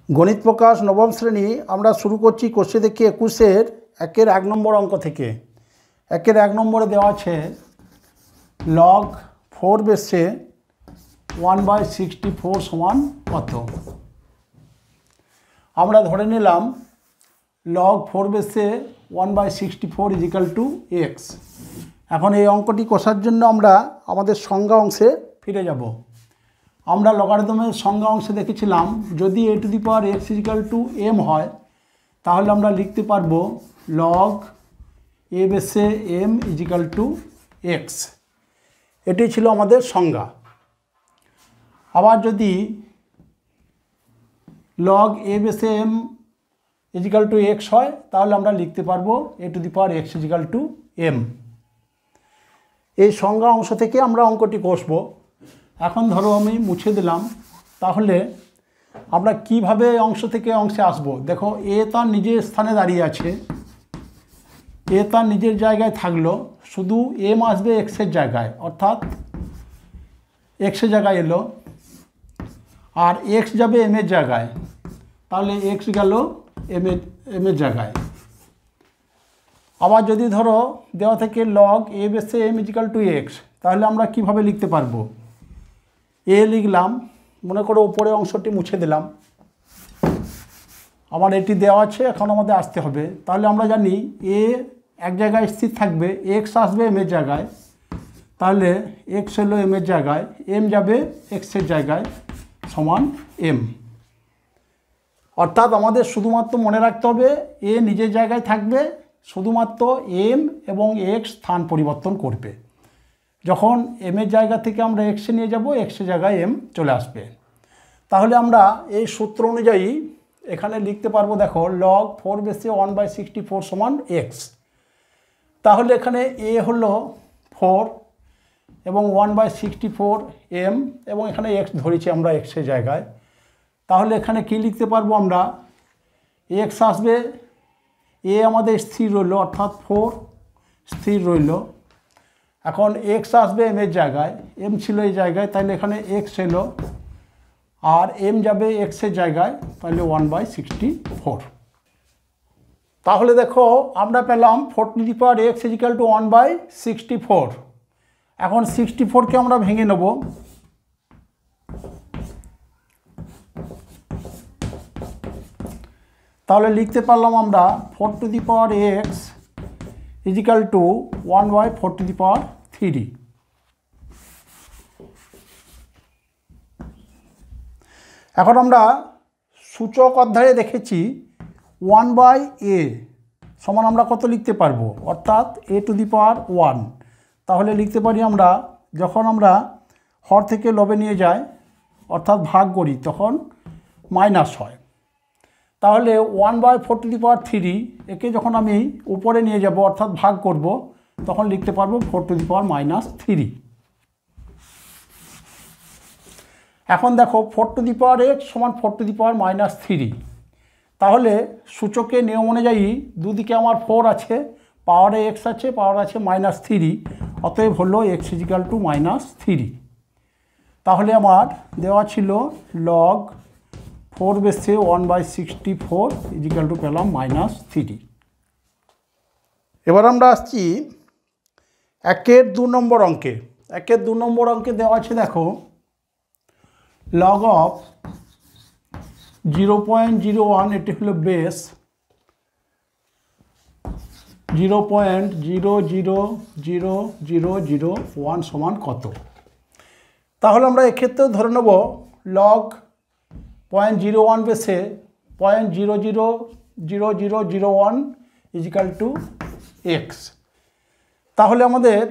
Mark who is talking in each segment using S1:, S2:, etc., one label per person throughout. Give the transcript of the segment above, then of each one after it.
S1: গণিত প্রকাশ নবম শ্রেণী আমরা শুরু করছি কোশ্চেন দেখি 21-এর 1 নম্বর অঙ্ক থেকে। 1 নম্বরে দেওয়া আছে log 4 বেসে 1/64 সমান কত। আমরা ধরে নিলাম log 4 বেসে 1/64 = x। এখন এই অঙ্কটি কষার জন্য আমরা আমাদের সংজ্ঞা অংশে ফিরে যাব। আমরা লগারিদমের সংজ্ঞা অংশে দেখেছিলাম যদি a two the power x = m হয় তাহলে আমরা লিখতে পারবো log a বেসে m = x। এটি ছিল আমাদের সংজ্ঞা। আবার যদি log a বেসে m = x হয় তাহলে আমরা লিখতে পারবো a two the power x = m। এই সংজ্ঞা অংশ থেকে আমরা অঙ্কটি কষবো। এখন ধরো আমি মুছে দিলাম, তাহলে আমরা কিভাবে অংশ থেকে অংশে আসব। দেখো এ তার নিজের স্থানে দাঁড়িয়ে আছে, এ তার নিজের জায়গায় থাকলো, শুধু এম আসবে এক্সের জায়গায়, অর্থাৎ এক্সের জায়গায় এলো, আর এক্স যাবে এম এর জায়গায়, তাহলে এক্স গেল এম এর জায়গায়। আবার যদি ধরো দেওয়া থেকে log a বেসে m = x, তাহলে আমরা কিভাবে লিখতে পারবো। এ লিখলাম, মনে করো উপরে অংশটি মুছে দিলাম, আমার এটি দেওয়া আছে, এখন আমাদের আসতে হবে। তাহলে আমরা জানি এ এক জায়গায় স্থির থাকবে, এক্স আসবে এম এর জায়গায়, তাহলে এক্স হলো এম এর জায়গায়, এম যাবে এক্সের জায়গায় সমান এম। অর্থাৎ আমাদের শুধুমাত্র মনে রাখতে হবে এ নিজের জায়গায় থাকবে, শুধুমাত্র এম এবং এক্স স্থান পরিবর্তন করবে। যখন এম এর জায়গা থেকে আমরা এক্সে নিয়ে যাব, এক্সের জায়গায় এম চলে আসবে। তাহলে আমরা এই সূত্র অনুযায়ী এখানে লিখতে পারবো, দেখো log 4 বেসে 1/64 সমান x। তাহলে এখানে a হলো 4 এবং 1/64 m, এবং এখানে x ধরেছি আমরা এক্সের জায়গায়। তাহলে এখানে কি লিখতে পারবো আমরা, x আসবে, a আমাদের স্থির রইল, অর্থাৎ 4 স্থির রইল। এখন x আসবে m এর জায়গায়, m ছিল এই জায়গায়, তাহলে এখানে x এলো, আর m যাবে x এর জায়গায়, তাহলে 1/64। তাহলে দেখো আমরা পেলাম 4 টু দি পাওয়ার x = 1/64। এখন 64কে আমরা ভেঙে নেব। তাহলে লিখতে পারলাম আমরা 4 to the power x = 1/4 to the power 3। এখন আমরা সূচক অধ্যায়ে দেখেছি 1/a সমান আমরা কত লিখতে পারবো, অর্থাৎ a টু দি পাওয়ার 1। তাহলে লিখতে পারি আমরা, যখন আমরা হর থেকে লবে নিয়ে যাই অর্থাৎ ভাগ করি তখন মাইনাস হয়। তাহলে 1/4 টু দি পাওয়ার 3 একে যখন আমি উপরে নিয়ে যাব অর্থাৎ ভাগ করব, তখন লিখতে পারবো 4 টু দি পাওয়ার -3। এখন দেখো 4 টু দি পাওয়ার x সমান 4 টু দি পাওয়ার -3। তাহলে সূচকের নিয়ম অনুযায়ী দুদিকে আমার 4 আছে, পাওয়ারে x আছে, পাওয়ার আছে -3, অতএব হলো x = -3। তাহলে আমার দেওয়া ছিল log 4 বেসে 1/64 = পেলাম -3। এবার আমরা আসছি 1-2 নম্বর অঙ্কে। 1-2 নম্বর অঙ্কে দেওয়া আছে, দেখো log of 0.01, এটি হলো বেস, 0.00001 সমান কত। তাহলে আমরা এক্ষেত্রে ধরে নেব log 0.01 বেসে 0.000001 = x। তাহলে আমাদের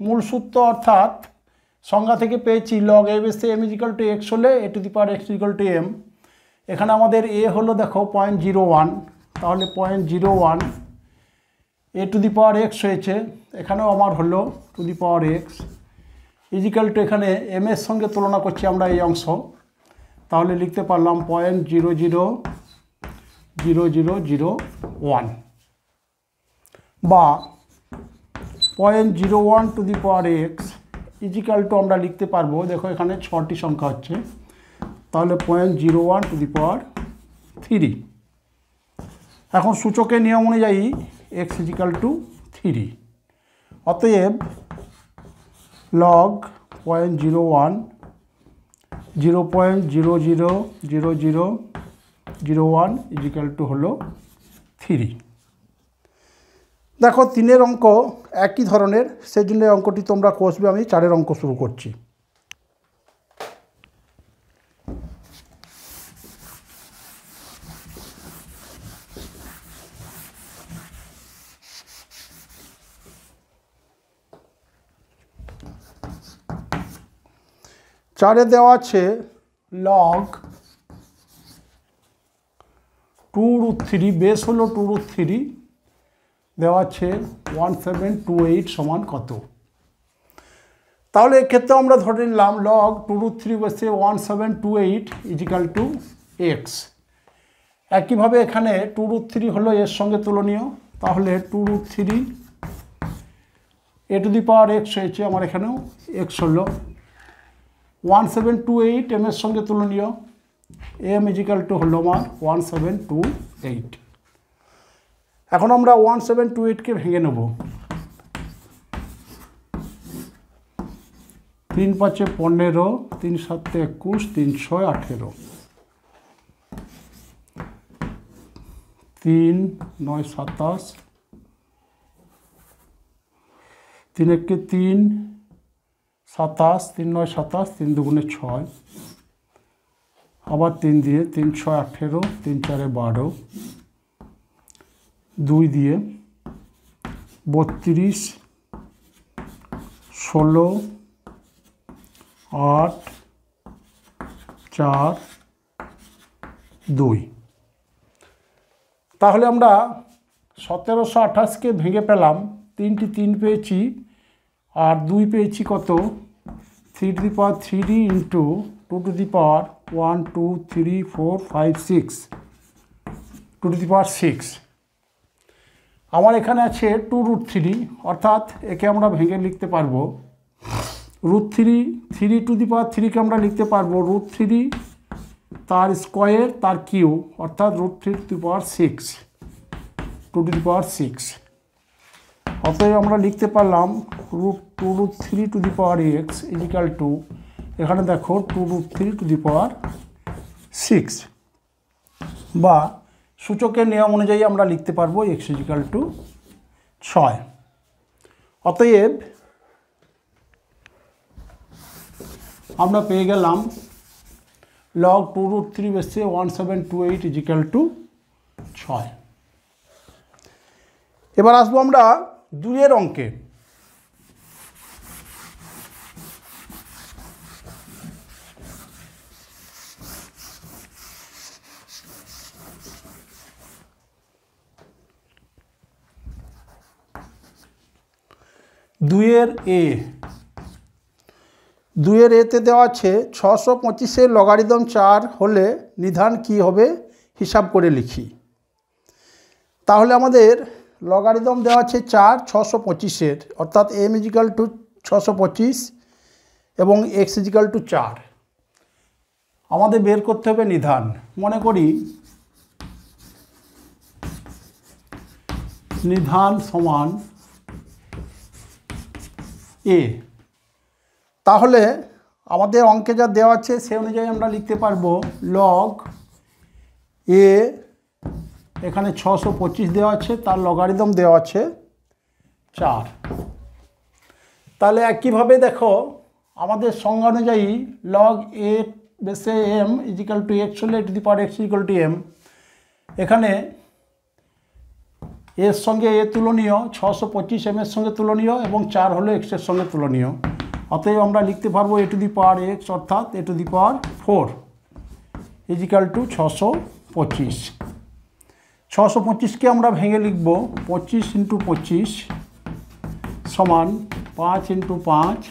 S1: মূল সূত্র অর্থাৎ সংজ্ঞা থেকে পেয়েছি log a বেসে m = x হলে a two the power x = m। এখানে আমাদের a হলো দেখো 0.01, তাহলে 0.01 a two the power x হয়েছে, এখানেও আমার হলো টু দি পাওয়ার x = এখানে m এর সঙ্গে তুলনা করছি আমরা এই অংশ, তাহলে লিখতে পারলাম 0.00001 বা 0.01 টু দি পাওয়ার x = আমরা লিখতে পারবো, দেখো এখানে 6টি সংখ্যা হচ্ছে, তাহলে 0.01 টু দি পাওয়ার 3। এখন সূচকের নিয়ম অনুযায়ী x = 3। অতএব log 0.01 0.000001 হলো 3। দেখো 3-এর অঙ্ক একই ধরনের, সেই জন্য অঙ্কটি তোমরা কষবে। আমি 4-এর অঙ্ক শুরু করছি। চারে দেওয়া আছে log 2√3, বেস হলো 2√3, দেওয়া আছে 1728 সমান কত। তাহলে এক্ষেত্রে আমরা ধরে নিলাম log 2√3 বেসে 1728 = x। একইভাবে এখানে 2√3 হলো এর সঙ্গে তুলনীয়, তাহলে 2√3 a⁴x হয়েছে। আমার এখানেও x হলো 1728 m এর সঙ্গে তুলনীয়, m হলো আমার 1728। এখন আমরা 1728কে ভেঙে নেব। 3 × 5 = 15, 3 × 7 = 21, 3 × 6 = 18, 3 × 9 = 27, 3 × 1 = 3, 27, 3 × 9 = 27, 3 × 2 = 6, আবার 3 দিয়ে, 3 × 6 = 18, 3 × 4 = 12, 2 দিয়ে 32, 16, 8, 4, 2। তাহলে আমরা 1728কে ভেঙে পেলাম, 3টি 3 পেয়েছি আর 2 পেয়েছি কত, 3⁵ × 2⁴ 1 2 3 4 5 6 2⁶। আমার এখানে আছে 2√3, অর্থাৎ একে আমরা ভেঙে লিখতে পারবো √3, 3⁵কে আমরা লিখতে পারবো √3 তার স্কোয়ার তার কিউ, অর্থাৎ √3⁶, 2⁶। অতএব আমরা লিখতে পারলাম √2√3⁵x এখানে দেখো 2√3⁶, বা সূচকের নিয়ম অনুযায়ী আমরা লিখতে পারবো x = 6। অতএব আমরা পেয়ে গেলাম log 2√3 বেসে 1728 = 6। এবার আসবো আমরা 2-এর অঙ্কে। দুইয়ের এতে দেওয়া আছে 625-এর লগারিদম 4 হলে নিধান কি হবে হিসাব করে লিখি। তাহলে আমাদের লগারিদম দেওয়া আছে 4 625-এর, অর্থাৎ m = 625 এবং x = 4। আমাদের বের করতে হবে নিধান। মনে করি নিধান সমান a। তাহলে আমাদের অঙ্কে যা দেওয়া আছে সে অনুযায়ী আমরা লিখতে পারবো log a, এখানে 625 দেওয়া আছে, তার লগারিদম দেওয়া আছে 4। তাহলে একইভাবে দেখো আমাদের সংজ্ঞা অনুযায়ী log a বেসে m = x হলে a⁴x = m। এখানে এর সঙ্গে এ তুলনীয়, 625 m এর সঙ্গে তুলনীয় এবং 4 হলো x এর সঙ্গে তুলনীয়। অতএব আমরা লিখতে পারবো a⁴x অর্থাৎ a⁴ = 625। 625কে আমরা ভেঙে লিখব 25 × 25 সমান 5 × 5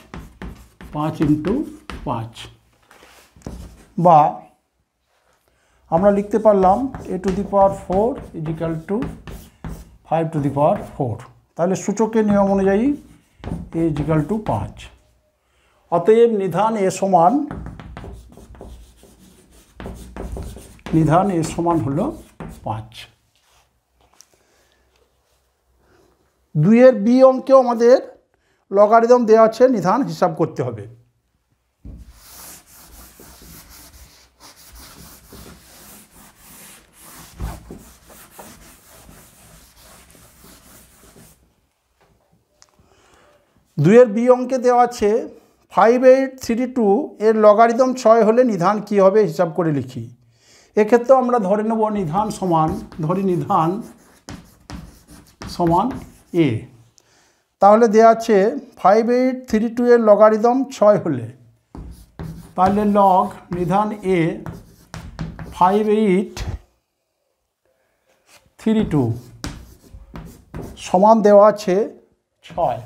S1: 5 × 5, বা আমরা লিখতে পারলাম a⁴ = 5⁴। তাহলে সূচকের নিয়ম অনুযায়ী a = 5। অতএব নিধান a সমান নিধান এ সমান হলো 5। 2-এর বি অঙ্কেও আমাদের লগারিদম দেওয়া আছে, নিধান হিসাব করতে হবে। দুইয়ের বি অঙ্কে দেওয়া আছে 5832 এর লগারিদম 6 হলে নিধান কী হবে হিসাব করে লিখি। এক্ষেত্রে আমরা ধরে নেব নিধান সমান, ধরি নিধান সমান এ। তাহলে দেওয়া আছে 5832 এর লগারিদম 6 হলে, তাহলে লগ নিধান এ 5832 সমান দেওয়া আছে 6।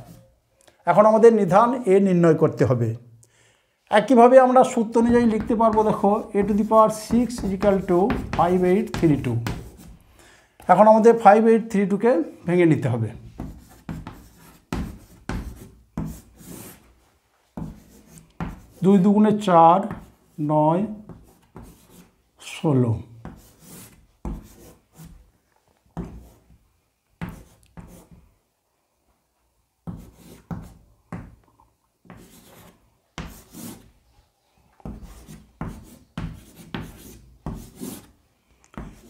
S1: এখন আমাদের নিধান এ নির্ণয় করতে হবে। একইভাবে আমরা সূত্র অনুযায়ী লিখতে পারবো, দেখো a⁶ = 5832। এখন আমাদের 5832কে ভেঙে নিতে হবে। 2 × 4 = 9, 16।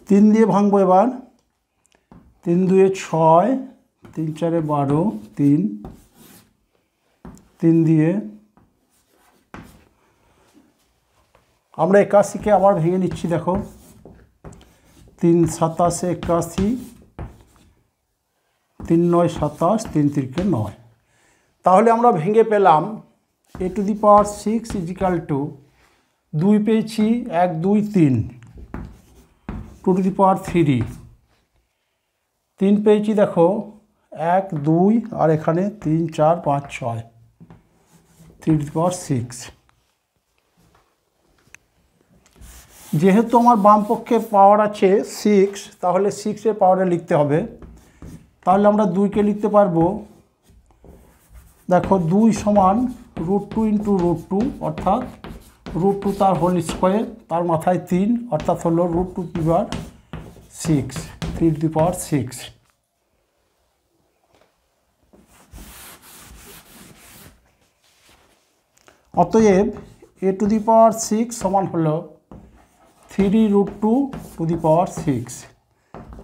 S1: তিন দিয়ে ভাঙবো এবার। 3 × 2 = 6, 3 × 4 = 12, 3 দিয়ে আমরা 81কে আবার ভেঙে নিচ্ছি। দেখো 3 × 7 = 81, 3 × 9 = 27, 3 × 3 = 9। তাহলে আমরা ভেঙে পেলাম a⁶ = 2 পেয়েছি 1 2 3, 2⁻³ 3 পেয়েছি, দেখো 1 2 আর এখানে 3 4 5 6, 3⁶। যেহেতু আমার বাম পক্ষে পাওয়ার আছে 6, তাহলে 6-এর পাওয়ারে লিখতে হবে। তাহলে আমরা 2কে লিখতে পারবো, দেখো 2 সমান √2 × √2, অর্থাৎ √2 তার হোল স্কোয়ার, তার মাথায় 3, অর্থাৎ হলো √2⁶, 3⁶। অতএব a⁶ সমান হলো 3√2⁶।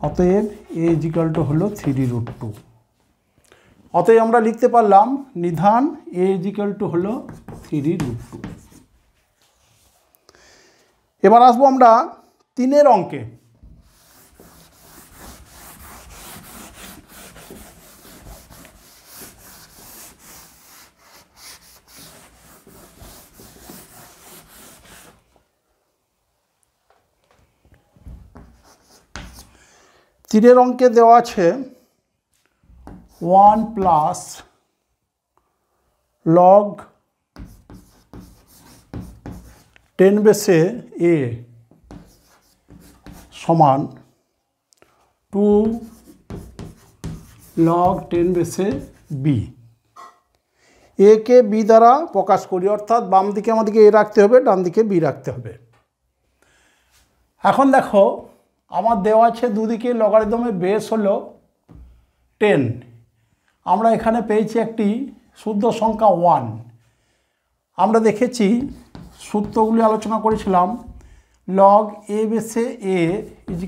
S1: অতএব a = হলো 3√2। অতএব আমরা লিখতে পারলাম নিধান a = হলো 3√2। এবার আসবো আমরা 3-এর অঙ্কে। তিনের অঙ্কে দেওয়া আছে 1 + log 10⁻a সমান 2 log 10⁻b। একে বি দ্বারা প্রকাশ করি, অর্থাৎ বাম দিকে আমাদেরকে এ রাখতে হবে, ডান দিকে বি রাখতে হবে। এখন দেখো আমার দেওয়া আছে দুদিকে লগারিদমের বেস হলো 10। আমরা এখানে পেয়েছি একটি শুদ্ধ সংখ্যা 1। আমরা দেখেছি, সূত্রগুলি আলোচনা করেছিলাম, log a⁻a =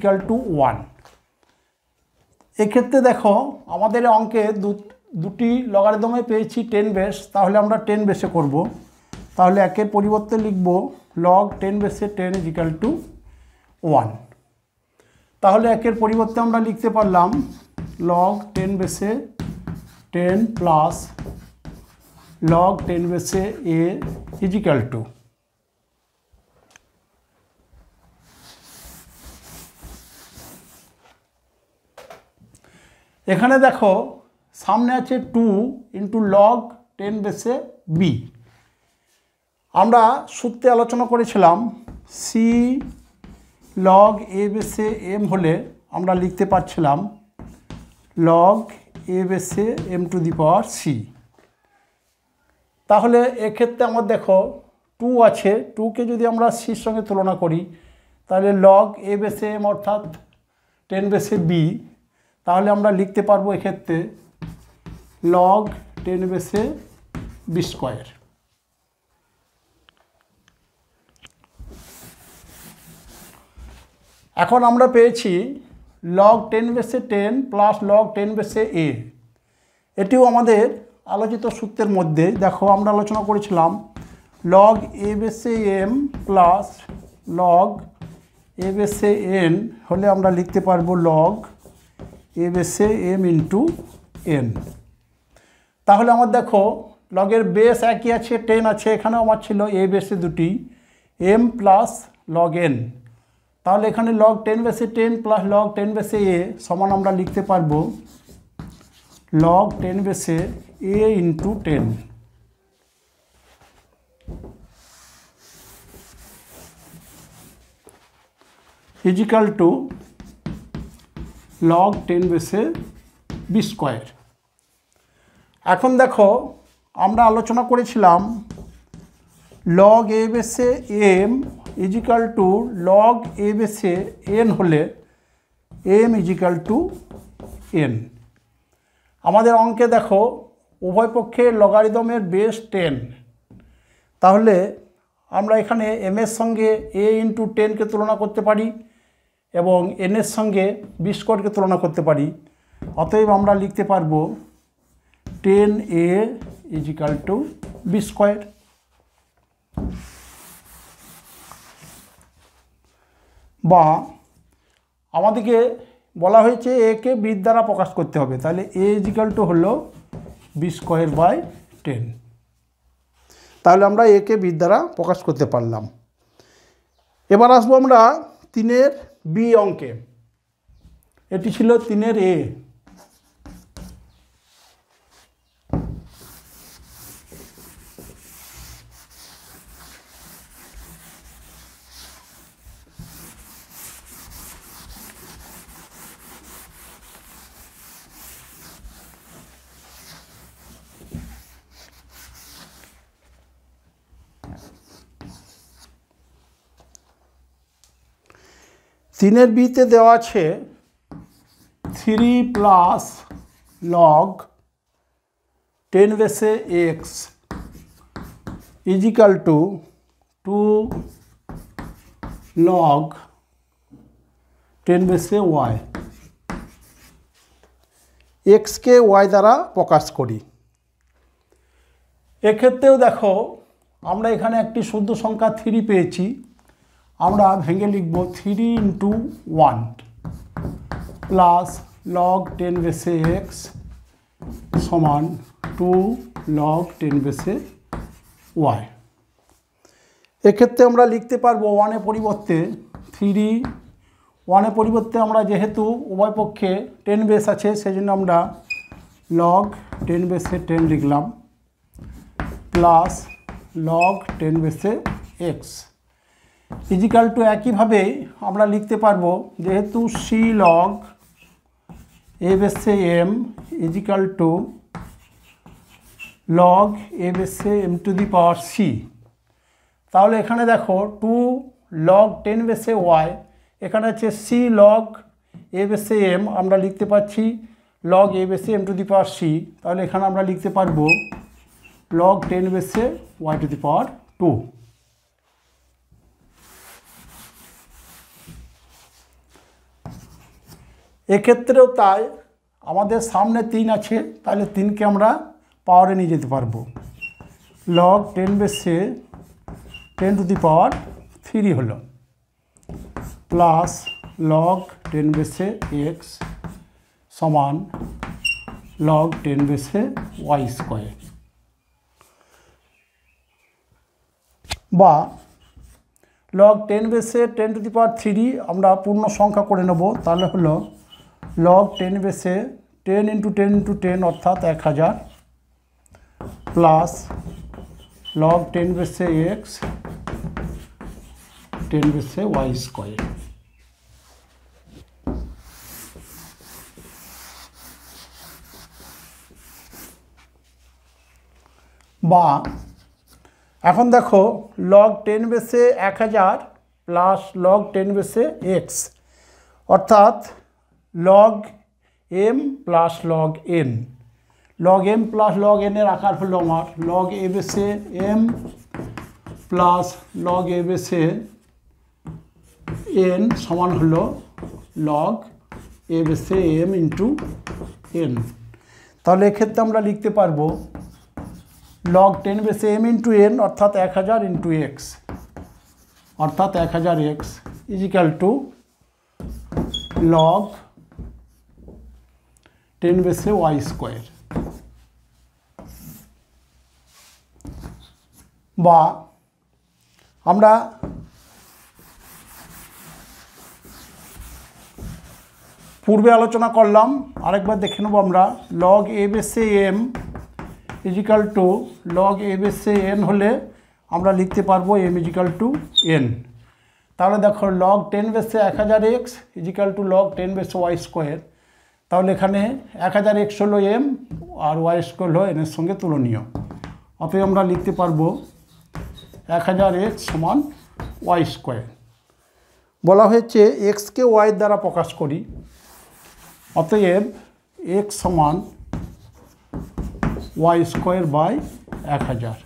S1: 1। এক্ষেত্রে দেখো আমাদের অঙ্কে দুটি লগারিদমে পেয়েছি 10 বেস, তাহলে আমরা 10 বেসে করব। তাহলে একের পরিবর্তে লিখব log 10⁻10 = 1। তাহলে একের পরিবর্তে আমরা লিখতে পারলাম log 10⁻10 + log 10⁻a = এখানে দেখো সামনে আছে 2 × log 10⁻b। আমরা সূত্রে আলোচনা করেছিলাম c log a⁻m হলে আমরা লিখতে পারছিলাম log a⁻m⁻c। তাহলে এক্ষেত্রে আমার দেখো 2 আছে, 2কে যদি আমরা সির সঙ্গে তুলনা করি, তাহলে লগ এ বেসে এম অর্থাৎ 10 বেসে বি, তাহলে আমরা লিখতে পারবো এক্ষেত্রে লগ 10 বেসে বি স্কোয়ার। এখন আমরা পেয়েছি লগ 10 বেসে 10 প্লাস লগ 10 বেসে এ। এটিও আমাদের আলোচিত সূত্রের মধ্যে। দেখো আমরা আলোচনা করেছিলাম লগ এ বেসে এম প্লাস লগ এ বেসে এন হলে আমরা লিখতে পারবো লগ এ বেসে এম ইন্টু এন। তাহলে আমার দেখো লগের বেস একই আছে, 10 আছে, এখানেও আমার ছিল এ বেসে দুটি এম প্লাস লগ এন। তাহলে এখানে লগ 10 বেসে 10 প্লাস লগ 10 বেসে এ সমান আমরা লিখতে পারবো লগ 10 বেসে এ ইন্টু 10। ইজিক্যাল টু লগ 10 বেসে বি স্কোয়ার। এখন দেখো আমরা আলোচনা করেছিলাম লগ এ বেসে M is equal to log a বেসে এন হলে এম ইজিক্যাল টু এন। আমাদের অঙ্কে দেখো উভয় পক্ষের লগারিদমের বেস 10, তাহলে আমরা এখানে এম এর সঙ্গে এ ইন্টু 10কে তুলনা করতে পারি এবং এন এর সঙ্গে বি স্কোয়ারকে তুলনা করতে পারি। অতএব আমরা লিখতে পারবো 10a is equal two B square. বা আমাদেরকে বলা হয়েছে এ কে বি দ্বারা প্রকাশ করতে হবে, তাহলে এ ইজিক্যাল টু হলো বি স্কোয়ার বাই 10। তাহলে আমরা এ কে বি দ্বারা প্রকাশ করতে পারলাম। এবার আসবো আমরা 3-এর বি অঙ্কে। এটি ছিল 3-এর এ। তিনের বিতে দেওয়া আছে 3 প্লাস লগ 10 বেসে এক্স ইজিক্যাল টু 2 লগ 10 বেসে ওয়াই। এক্সকে ওয়াই দ্বারা প্রকাশ করি। এক্ষেত্রেও দেখো আমরা এখানে একটি শুদ্ধ সংখ্যা 3 পেয়েছি, আমরা ভেঙে লিখব 3 ইন্টু 1 প্লাস লগ 10 বেসে এক্স সমান 2 লগ 10 বেসে ওয়াই। এক্ষেত্রে আমরা লিখতে পারবো 1-এর পরিবর্তে 3, 1-এর পরিবর্তে আমরা যেহেতু উভয় পক্ষে 10 বেস আছে সেজন্য আমরা লগ 10 বেসে 10 লিখলাম প্লাস লগ 10 বেসে এক্স ইজিক্যাল টু একইভাবে আমরা লিখতে পারবো যেহেতু সি লগ এ বেসে M is equal to log a বেসে M to the power C. তাহলে এখানে দেখো 2 লগ 10 বেসে ওয়াই, এখানে হচ্ছে সি লগ এ বেসে এম, আমরা লিখতে পাচ্ছি লগ এ বেসে M to the power C. তাহলে এখানে আমরা লিখতে পারবো লগ 10 বেসে ওয়াই টু দি পাওয়ার 2। এক্ষেত্রেও তাই, আমাদের সামনে 3 আছে, তাহলে 3কে আমরা পাওয়ারে নিয়ে যেতে পারবো। লগ 10 বেসে 10 টু দি পাওয়ার 3 হলো প্লাস লগ 10 বেসে এক্স সমান লগ 10 বেসে ওয়াই স্কোয়ার। বা লগ 10 বেসে 10 টু দি পাওয়ার 3 আমরা পূর্ণ সংখ্যা করে নেব, তাহলে হলো লগ 10 বেসে 10 ইন্টু 10 ইন্টু 10 অর্থাৎ 1000 প্লাস লগ 10 বেসে এক্স 10 বেসে ওয়াই স্কোয়ার। বা এখন দেখো লগ 10 বেসে 1000 প্লাস লগ 10 বেসে এক্স, অর্থাৎ log M plus log N. Log M plus log এনের আকার হলো আমার লগ এ বেসে এম প্লাস লগ এ বেসে এন সমান হলো লগ এ বেসে এম ইন্টু এন। তাহলে এক্ষেত্রে আমরা লিখতে পারবো লগ 10 বেসে এম ইন্টু এন অর্থাৎ 1000 ইন্টু এক্স, অর্থাৎ 1000 এক্স ইজিক্যাল টু লগ 10 বেসে ওয়াই স্কোয়ার। বা আমরা পূর্বে আলোচনা করলাম, আরেকবার দেখে নেব আমরা, লগ এ বেসে M is equal to log a বেসে এন হলে আমরা লিখতে পারবো এম ইজিক্যাল টু এন। তাহলে দেখো লগ 10 বেসে 1000 এক্স ইজিক্যাল টু লগ 10 বেসে ওয়াই স্কোয়ার। তাহলে এখানে 1000 এক্স হলো এম আর ওয়াই স্কোয়ার হলো এনের সঙ্গে তুলনীয়। অতএব আমরা লিখতে পারবো 1000 এক্স সমান ওয়াই স্কোয়ার। বলা হয়েছে এক্সকে ওয়াই দ্বারা প্রকাশ করি, অতএব এক্স সমান ওয়াই স্কোয়ার বাই 1000।